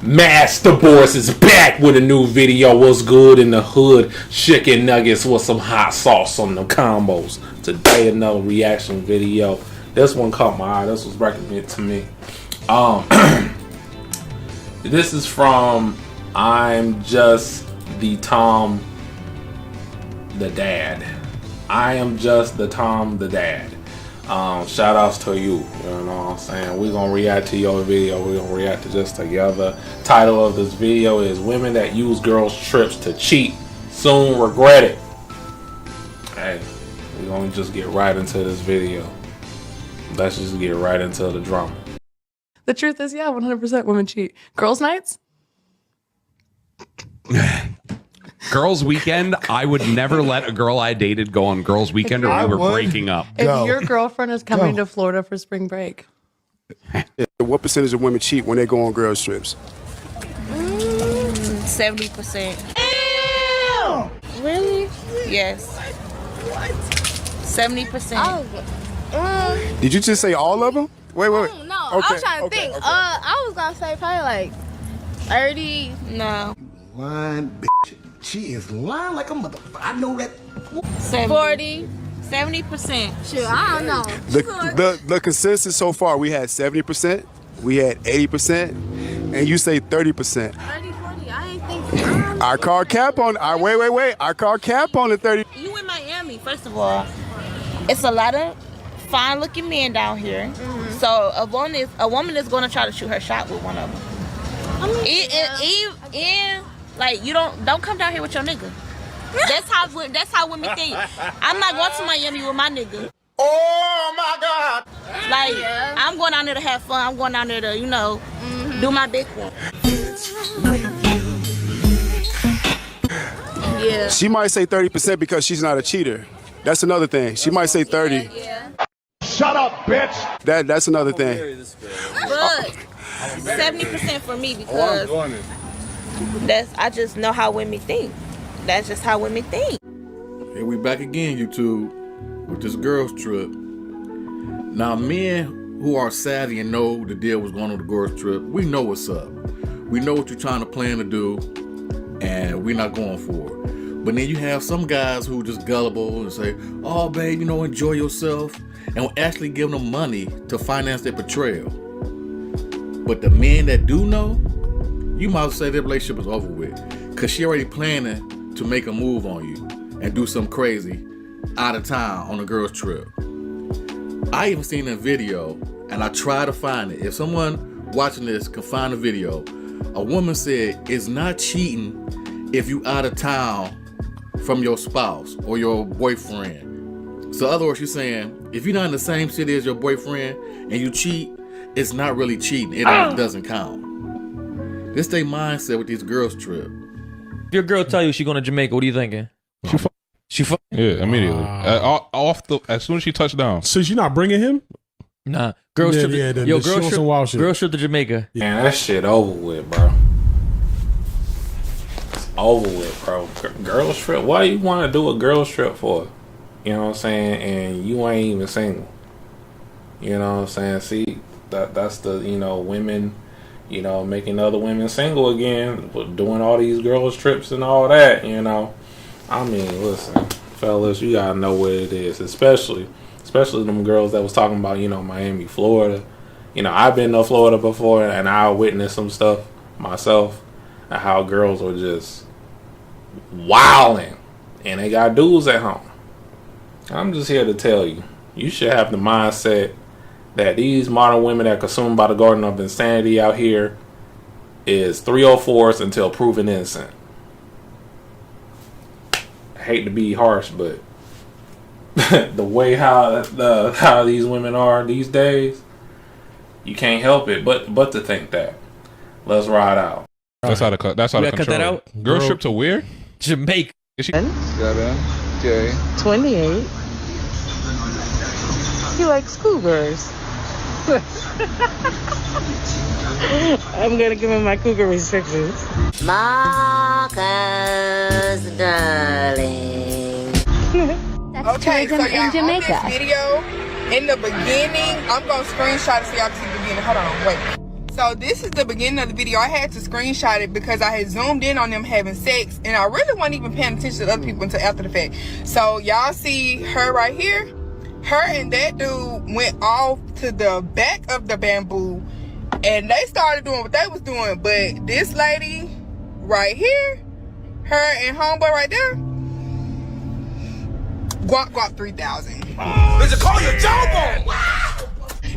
MasterBoris is back with a new video. What's good in the hood? Chicken nuggets with some hot sauce on the combos. Today another reaction video. This one caught my eye. This was recommended to me. This is from I'm Just the Tom the Dad. I am just the Tom the Dad. Shout outs to you, you know what I'm saying? We're gonna react to your video. We're gonna react to this together. Title of this video is Women That Use Girls' Trips to Cheat Soon Regret It. Hey, we're gonna just get right into this video. Let's just get right into the drama. The truth is, yeah, 100% women cheat. Girls' nights? Girls' weekend, I would never let a girl I dated go on girls' weekend or we were breaking up. If your girlfriend is coming to Florida for spring break. What percentage of women cheat when they go on girls' trips? 70%. Ew! Really? Yes. What? 70%. Oh, Did you just say all of them? Wait. no, Okay, I was trying to think. okay. I was gonna say probably like 30. No. Lying bitch. She is lying like a motherfucker. I know that. 40. 70%. Shoot, I don't know. The consensus so far, we had 70%, we had 80%, and you say 30%. 30, 40. I ain't think. I call cap on. Wait. I call cap on the 30. You in Miami, first of all. It's a lot of fine-looking men down here. So a woman is going to try to shoot her shot with one of them. I mean, Like, you don't come down here with your nigga. That's how women think. I'm not going to Miami with my nigga. Oh my God! Like, I'm going down there to have fun. I'm going down there to, do my big one. Yeah. She might say 30% because she's not a cheater. That's another thing. She might say 30. Yeah. Shut up, bitch! That's another thing. But 70% for me because I just know how women think. That's just how women think. Here we back again, YouTube, with this girls trip. Now, men who are savvy and know the deal was going on the girls trip, we know what's up. We know what you're trying to plan to do, and we're not going for it. But then you have some guys who just gullible and say, "Oh, babe, enjoy yourself," and will actually give them money to finance their betrayal. But the men that do know, you might say their relationship is over with, because she already planning to make a move on you and do something crazy out of town on a girl's trip. I even seen a video, and I tried to find it. If someone watching this can find a video, a woman said it's not cheating if you out of town from your spouse or your boyfriend. So in other words, she's saying if you're not in the same city as your boyfriend and you cheat, it's not really cheating. It doesn't count. This their mindset with these girls trip. If your girl tell you she going to Jamaica, what are you thinking? Yeah, immediately. As soon as she touched down. So you're not bringing him? Nah, girls trip. Girls trip to Jamaica. Man, that shit over with, bro. It's over with, bro. Girls trip. Why you want to do a girls trip for? You know what I'm saying? And you ain't even single. You know what I'm saying? See, that's the women. Making other women single again, doing all these girls trips and all that, I mean, listen, fellas, you gotta know what it is, especially them girls that was talking about, Miami, Florida. I've been to Florida before, and I witnessed some stuff myself, and how girls are just wilding, and they got dudes at home. I'm just here to tell you, you should have the mindset that these modern women that consumed by the Garden of Insanity out here is 304s until proven innocent. I hate to be harsh, but the way how these women are these days, you can't help it but to think that. Let's ride out. That's out of control. Cut that out. Girl trip to where? Jamaica. Is she? 28. He likes cougars. I'm gonna give him my cougar restrictions. Marcus, darling. Okay, so y'all on this video, in the beginning, I'm gonna screenshot it so y'all can see the beginning. Hold on, wait. So this is the beginning of the video. I had to screenshot it because I had zoomed in on them having sex, and I really wasn't even paying attention to other people until after the fact. So y'all see her right here? Her and that dude went off to the back of the bamboo, and they started doing what they was doing. But this lady right here, her and homeboy right there, guap 3,000. Did you call your jawbone?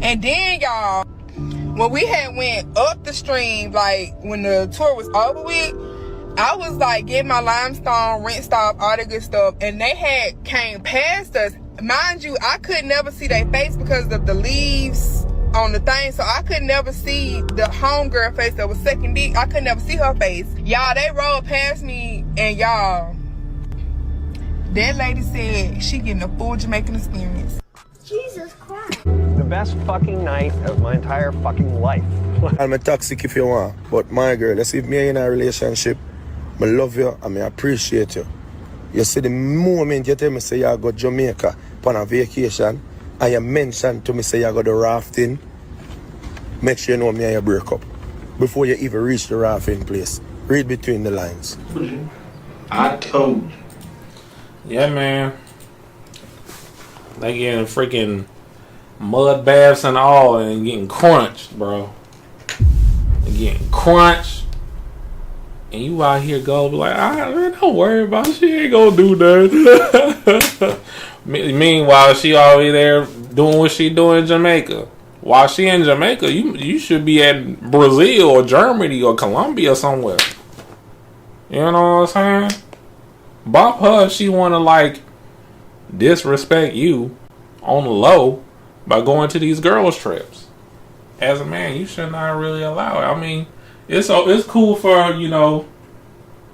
And then y'all, when we had went up the stream, like when the tour was over with, I was like getting my limestone, rinsed off, all the good stuff, and they had came past us. Mind you, I could never see their face because of the leaves on the thing, so I could never see the homegirl face that was second dick. I could never see her face. Y'all, they rolled past me, and y'all, that lady said she getting a full Jamaican experience. Jesus Christ. The best fucking night of my entire fucking life. I'm a toxic if you want, but my girl, let's see if me in a relationship, I love you and I appreciate you. You see the moment you tell me say you go to Jamaica on a vacation and you mention to me say you go to rafting, make sure you know me and you break up. Before you even reach the rafting place. Read between the lines. I told you. Yeah, man. They getting freaking mud baths and all and getting crunched, bro. They getting crunched. And you out here go be like, man, don't worry about it. She ain't gonna do that. Meanwhile, she already there doing what she doing in Jamaica. While she in Jamaica, you should be at Brazil or Germany or Colombia somewhere. You know what I'm saying? Bop her if she wanna like disrespect you on the low by going to these girls trips. As a man, you should not really allow it. I mean, it's cool for, you know,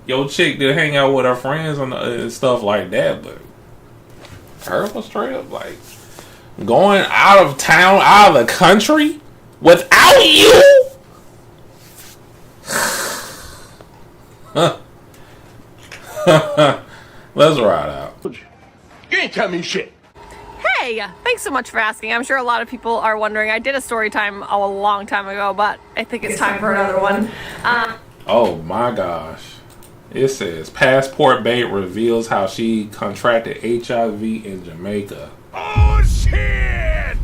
your chick to hang out with her friends and stuff like that, but girls trip, like going out of town, out of the country without you. Let's ride out. You ain't tell me shit. Hey, thanks so much for asking. I'm sure a lot of people are wondering. I did a story time a long time ago, but I think it's time for another one. Oh my gosh. It says Passport Bait reveals how she contracted HIV in Jamaica. Oh shit!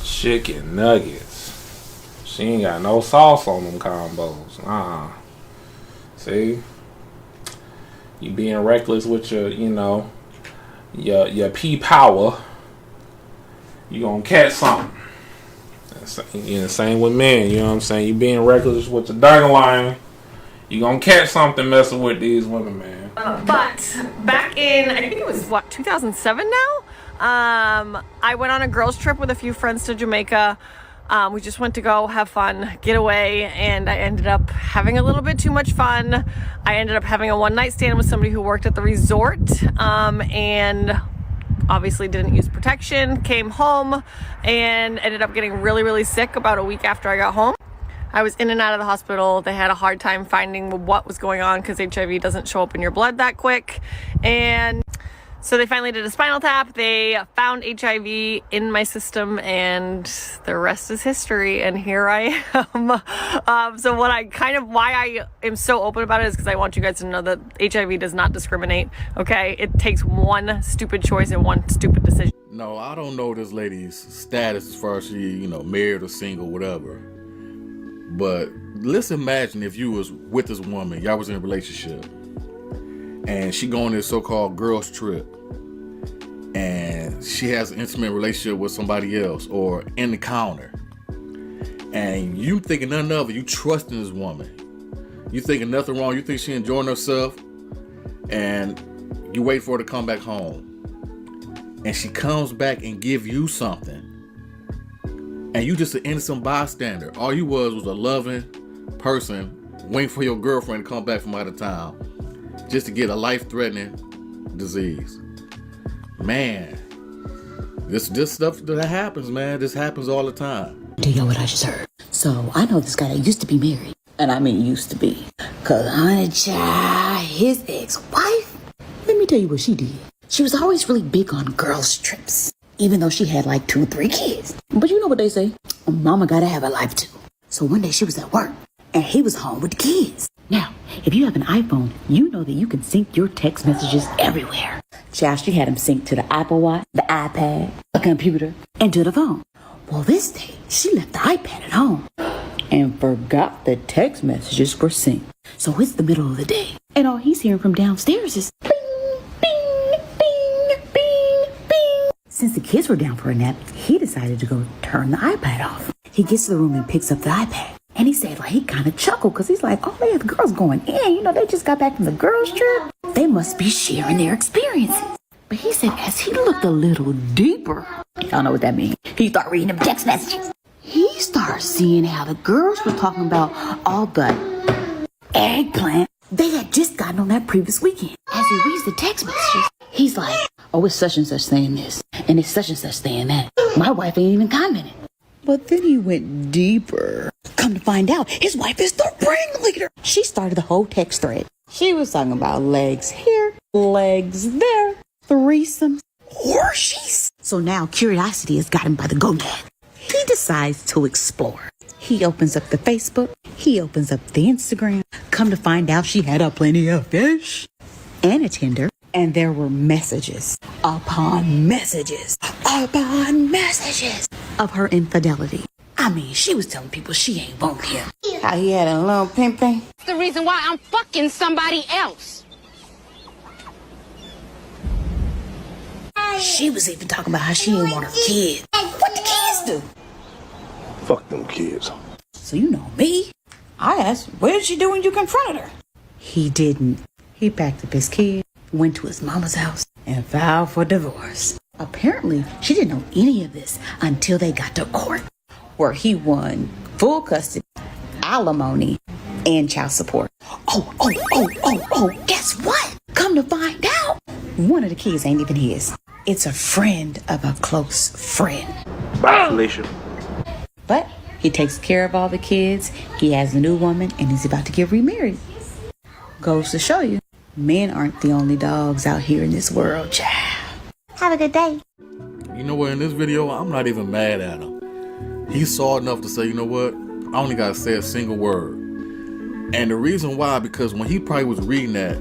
Chicken nuggets. She ain't got no sauce on them combos. See? You being reckless with your, you know, your pea power, you gonna catch something. Same with men, you know what I'm saying? You being reckless with your dandelion, you gonna catch something messing with these women, man. But back in, I think it was, 2007 now? I went on a girls trip with a few friends to Jamaica. We just went to go have fun, get away, and I ended up having a little bit too much fun. I ended up having a one-night stand with somebody who worked at the resort, and obviously didn't use protection, came home, and ended up getting really, really sick about a week after I got home. I was in and out of the hospital. They had a hard time finding what was going on because HIV doesn't show up in your blood that quick, and so they finally did a spinal tap. They found HIV in my system, and the rest is history. And here I am. So why I am so open about it is because I want you guys to know that HIV does not discriminate. Okay, it takes one stupid choice and one stupid decision. No, I don't know this lady's status as far as she, you know, married or single, whatever. But let's imagine if you was with this woman, y'all was in a relationship, and she go on this so-called girls trip, and she has an intimate relationship with somebody else or in the counter, and you thinking nothing of it, you trusting this woman, you thinking nothing wrong, you think she enjoying herself, and you wait for her to come back home, and she comes back and give you something, and you just an innocent bystander. All you was a loving person waiting for your girlfriend to come back from out of town just to get a life-threatening disease. Man, this stuff that happens, man. This happens all the time. Do you know what I just heard? So I know this guy that used to be married, and I mean used to be, cause honey child, his ex-wife. Let me tell you what she did. She was always really big on girls' trips, even though she had like 2-3 kids. But you know what they say? Mama gotta have a life too. So one day she was at work and he was home with the kids. Now, if you have an iPhone, you know that you can sync your text messages everywhere. Child, she had him sync to the Apple Watch, the iPad, the computer, and to the phone. Well, this day, she left the iPad at home and forgot the text messages were synced. So it's the middle of the day, and all he's hearing from downstairs is bing, bing, bing, bing, bing. Since the kids were down for a nap, he decided to go turn the iPad off. He gets to the room and picks up the iPad. And he said, like, he kind of chuckled because he's like, oh, man, the girls going in. You know, they just got back from the girls' trip. They must be sharing their experiences. But he said as he looked a little deeper, y'all know what that means. He started reading them text messages. He started seeing how the girls were talking about all the eggplant they had just gotten on that previous weekend. As he reads the text messages, he's like, oh, it's such and such saying this. And it's such and such saying that. My wife ain't even commented. But then he went deeper. Come to find out, his wife is the ringleader. She started the whole text thread. She was talking about legs here, legs there, threesomes, orgies. So now curiosity has got him by the gonad. He decides to explore. He opens up the Facebook. He opens up the Instagram. Come to find out she had a plenty of fish and a Tinder. And there were messages upon messages upon messages of her infidelity. I mean, she was telling people she ain't want him. How he had a little pimping. That's the reason why I'm fucking somebody else. She was even talking about how she didn't want her kids. What the kids do? Fuck them kids. So you know me. I asked, what did she do when you confronted her? He didn't. He packed up his kid, went to his mama's house, and filed for divorce. Apparently, she didn't know any of this until they got to court, where he won full custody, alimony, and child support. Oh, guess what? Come to find out, one of the kids ain't even his. It's a friend of a close friend. Bye, Felicia. But he takes care of all the kids, he has a new woman, and he's about to get remarried. Goes to show you, men aren't the only dogs out here in this world, child. Have a good day. You know what, in this video, I'm not even mad at him. He saw enough to say, you know what, I only gotta say a single word. And the reason why, because when he probably was reading that,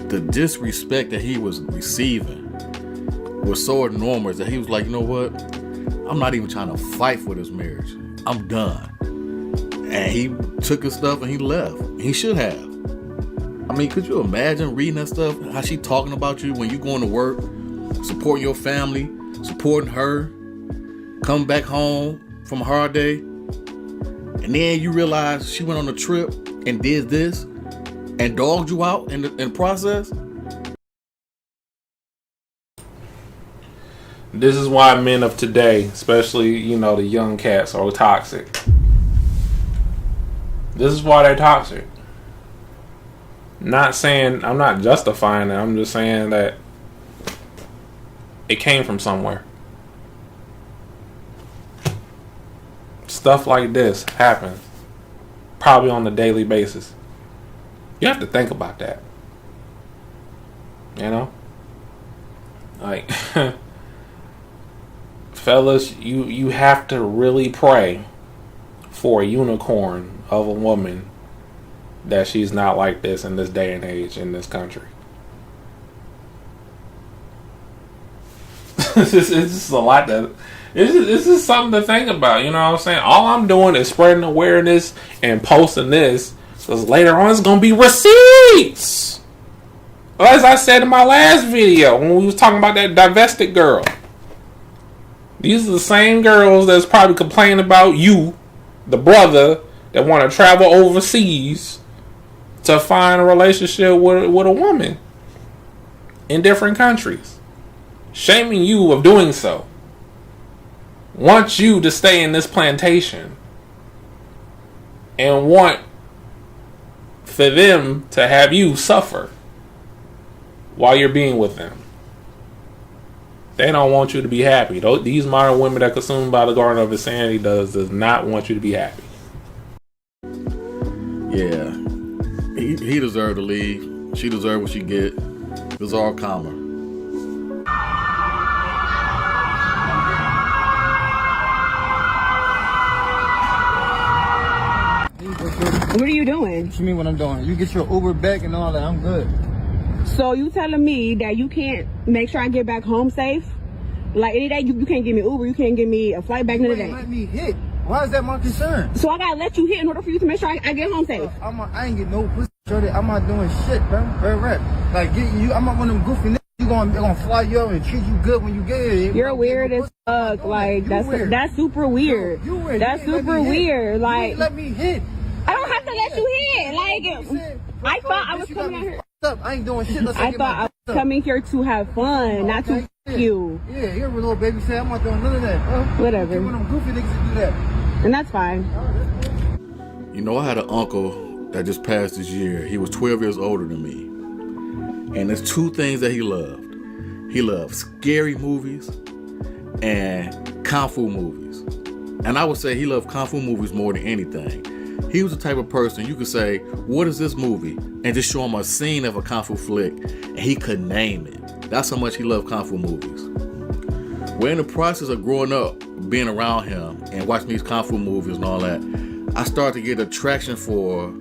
the disrespect that he was receiving was so enormous that he was like, you know what, I'm not even trying to fight for this marriage. I'm done. And he took his stuff and he left. He should have. I mean, could you imagine reading that stuff? How she talking about you when you going to work, supporting your family, supporting her, come back home from a hard day, and then you realize she went on a trip and did this and dogged you out in the process? This is why men of today, especially, you know, the young cats, are toxic. This is why they're toxic. Not saying, I'm not justifying it, I'm just saying that it came from somewhere. Stuff like this happens probably on a daily basis. You have to think about that. You know? Like, fellas, you have to really pray for a unicorn of a woman that she's not like this in this day and age in this country. It's just a lot that this is something to think about. You know what I'm saying? All I'm doing is spreading awareness and posting this, because later on it's gonna be receipts. As I said in my last video when we was talking about that divested girl, these are the same girls that's probably complaining about you, the brother, that want to travel overseas to find a relationship with a woman in different countries, shaming you of doing so, want you to stay in this plantation, and want for them to have you suffer while you're being with them. They don't want you to be happy. These modern women that consumed by the Garden of Insanity does not want you to be happy. Yeah, he deserved to leave. She deserved what she get. It was all karma. What are you doing? What you mean what I'm doing? You get your Uber back and all that, I'm good. So you telling me that you can't make sure I get back home safe? Like any day, you can't give me Uber, you can't give me a flight back in the day. Let me hit. Why is that my concern? So I gotta let you hit in order for you to make sure I get home safe. I ain't get no pussy, shorty. I'm not doing shit, bro. Very rap. Like getting you, I'm not one of them goofy niggas. You gonna fly you up and treat you good when you get here. You're weird as fuck. Like that's super weird. You weird. That's super weird. Like let me hit. I don't have to let you hit. Like I thought I was coming out here. I ain't doing shit. I thought I was coming here to have fun, not to f you. Yeah, you're a little baby say I'm not doing none of that, bro. Whatever. You're one of them goofy niggas that do that. And that's fine. You know, I had an uncle that just passed this year. He was 12 years older than me. And there's two things that he loved. He loved scary movies and kung fu movies. And I would say he loved kung fu movies more than anything. He was the type of person you could say, what is this movie? And just show him a scene of a kung fu flick, and he could name it. That's how much he loved kung fu movies. Well, in the process of growing up, being around him and watching these kung fu movies and all that, I started to get attraction for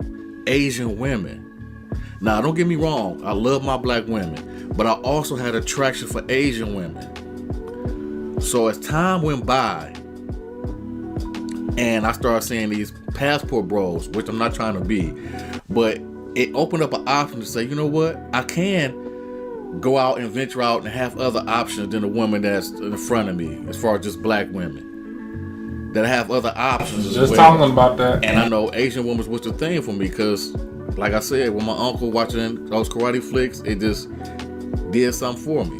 Asian women. Now, don't get me wrong, I love my black women, but I also had attraction for Asian women. So as time went by, and I started seeing these passport bros, which I'm not trying to be, but it opened up an option to say, you know what, I can go out and venture out and have other options than the woman that's in front of me, as far as just black women that have other options. Just talking about that. And I know Asian women was the thing for me because, like I said, with my uncle watching those karate flicks, it just did something for me.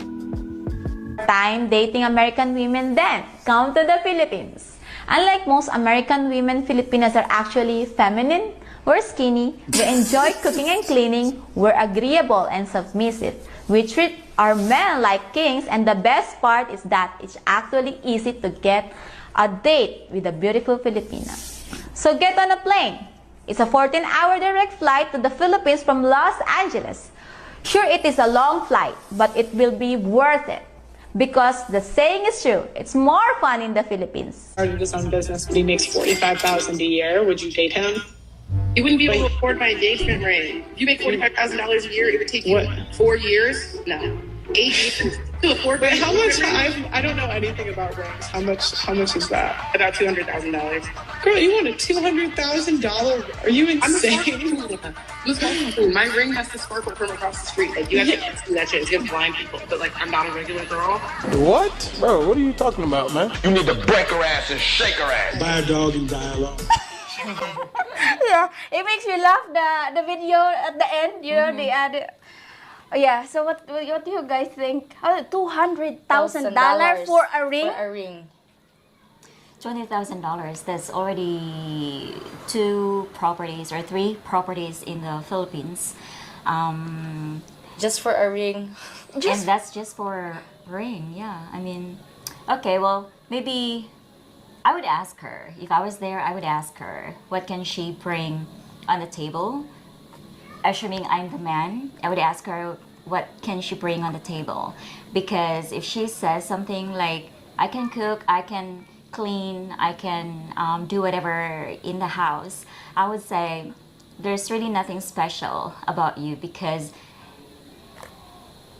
Time dating American women, then come to the Philippines. Unlike most American women, Filipinas are actually feminine. We're skinny, we enjoy cooking and cleaning, we're agreeable and submissive. We treat our men like kings, and the best part is that it's actually easy to get a date with a beautiful Filipina. So get on a plane. It's a 14-hour direct flight to the Philippines from Los Angeles. Sure, it is a long flight, but it will be worth it. Because the saying is true, it's more fun in the Philippines. Started his own business, but he makes $45,000 a year. Would you date him? You wouldn't be able to afford my engagement ring. If you make $45,000 a year, it would take you 4 years? No. 8 years to afford. Wait, how much? I don't know anything about rings. How much is that? About $200,000. Girl, you want a $200,000? Are you insane? My ring has to sparkle from across the street. Like, you have to see that shit. It's gonna blind people. But like, I'm not a regular girl. What? Bro, what are you talking about, man? You need to break her ass and shake her ass. Buy a dog and die alone. Yeah, it makes me laugh. The video at the end, you know, they added. Yeah, so what do you guys think? $200,000 for a ring? For a ring. $20,000. That's already 2 properties or 3 properties in the Philippines. Just for a ring. And that's just for a ring, yeah. I mean, okay, well, maybe I would ask her. If I was there, I would ask her, what can she bring on the table? Assuming I'm the man, I would ask her, what can she bring on the table? Because if she says something like, I can cook, I can clean, I can do whatever in the house, I would say, there's really nothing special about you, because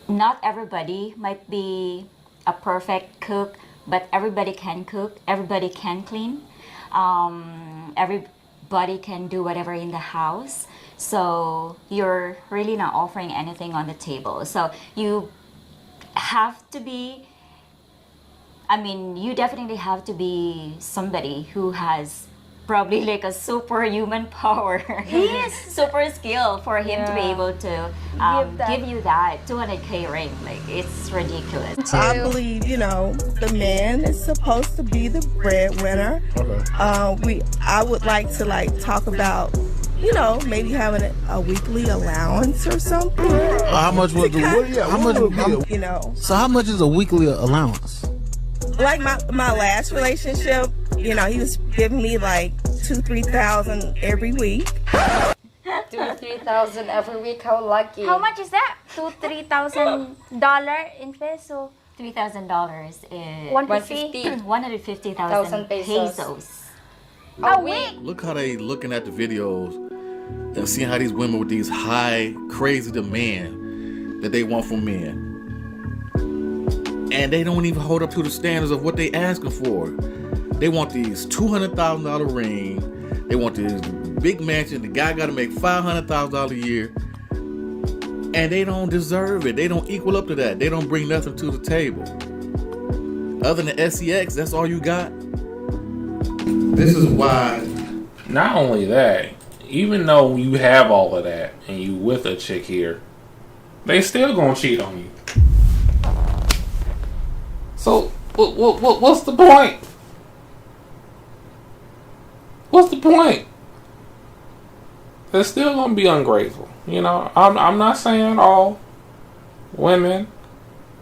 not everybody might be a perfect cook, but everybody can cook, everybody can clean, everybody can do whatever in the house. So you're really not offering anything on the table. So you have to be, I mean, you definitely have to be somebody who has probably like a superhuman power, Yes. super skill for him to be able to give you that 200K ring. Like, it's ridiculous. I believe, you know, the man is supposed to be the breadwinner. Okay. I would like to talk about, you know, maybe having a weekly allowance or something. How much was you know? So how much is a weekly allowance? Like my last relationship, you know, he was giving me like $2,000-3,000 every week. $2,000-3,000 every week. How lucky. How much is that? $2,000-3,000 in peso. $3,000 is 150. 150,000 pesos. A week. Look how they looking at the videos and seeing how these women with these high, crazy demand that they want from men. And they don't even hold up to the standards of what they asking for. They want these $200,000 ring. They want this big mansion. The guy got to make $500,000 a year. And they don't deserve it. They don't equal up to that. They don't bring nothing to the table. Other than SEX, that's all you got. This is why. Not only that, even though you have all of that and you with a chick here, they still gonna cheat on you. So what's the point? What's the point? They're still gonna be ungrateful. You know, I'm not saying all women,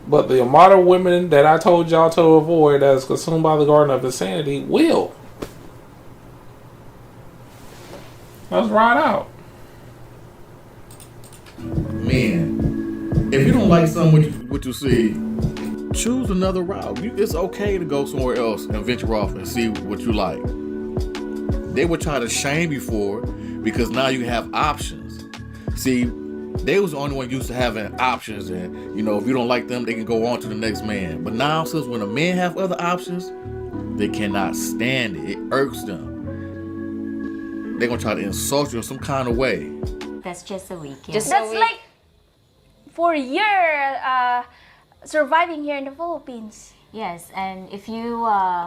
but the amount of women that I told y'all to avoid as consumed by the garden of insanity will. Let's ride out. Man, if you don't like something what you see, choose another route. It's okay to go somewhere else and venture off and see what you like. They would try to shame you for it because now you have options. See, they was the only one used to having options, and you know, if you don't like them, they can go on to the next man. But now, since when a man have other options, they cannot stand it. It irks them. They're gonna try to insult you in some kind of way. That's just a week. Yeah. Just That's a week. like for a year surviving here in the Philippines. Yes, and if you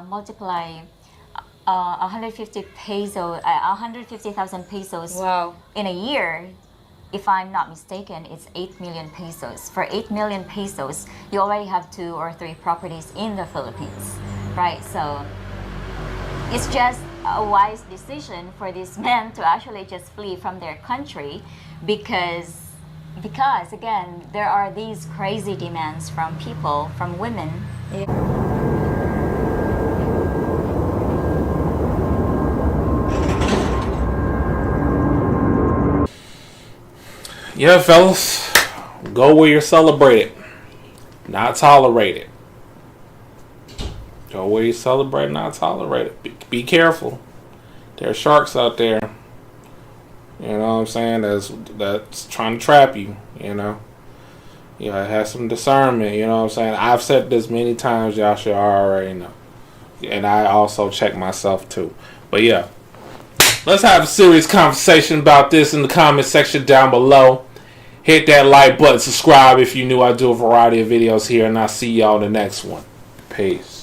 multiply 150,000 pesos in a year, if I'm not mistaken, it's 8 million pesos. For 8 million pesos, you already have 2 or 3 properties in the Philippines, right? So it's just a wise decision for these men to actually just flee from their country because again, there are these crazy demands from people, from women. Yeah, fellas, go where you're celebrated, not tolerated. Go where you celebrate, not tolerated. Be careful. There are sharks out there. You know what I'm saying? That's trying to trap you. You know. You gotta have some discernment. You know what I'm saying? I've said this many times. Y'all should already know. And I also check myself too. But yeah, let's have a serious conversation about this in the comment section down below. Hit that like button, subscribe if you're new. I do a variety of videos here, and I'll see y'all in the next one. Peace.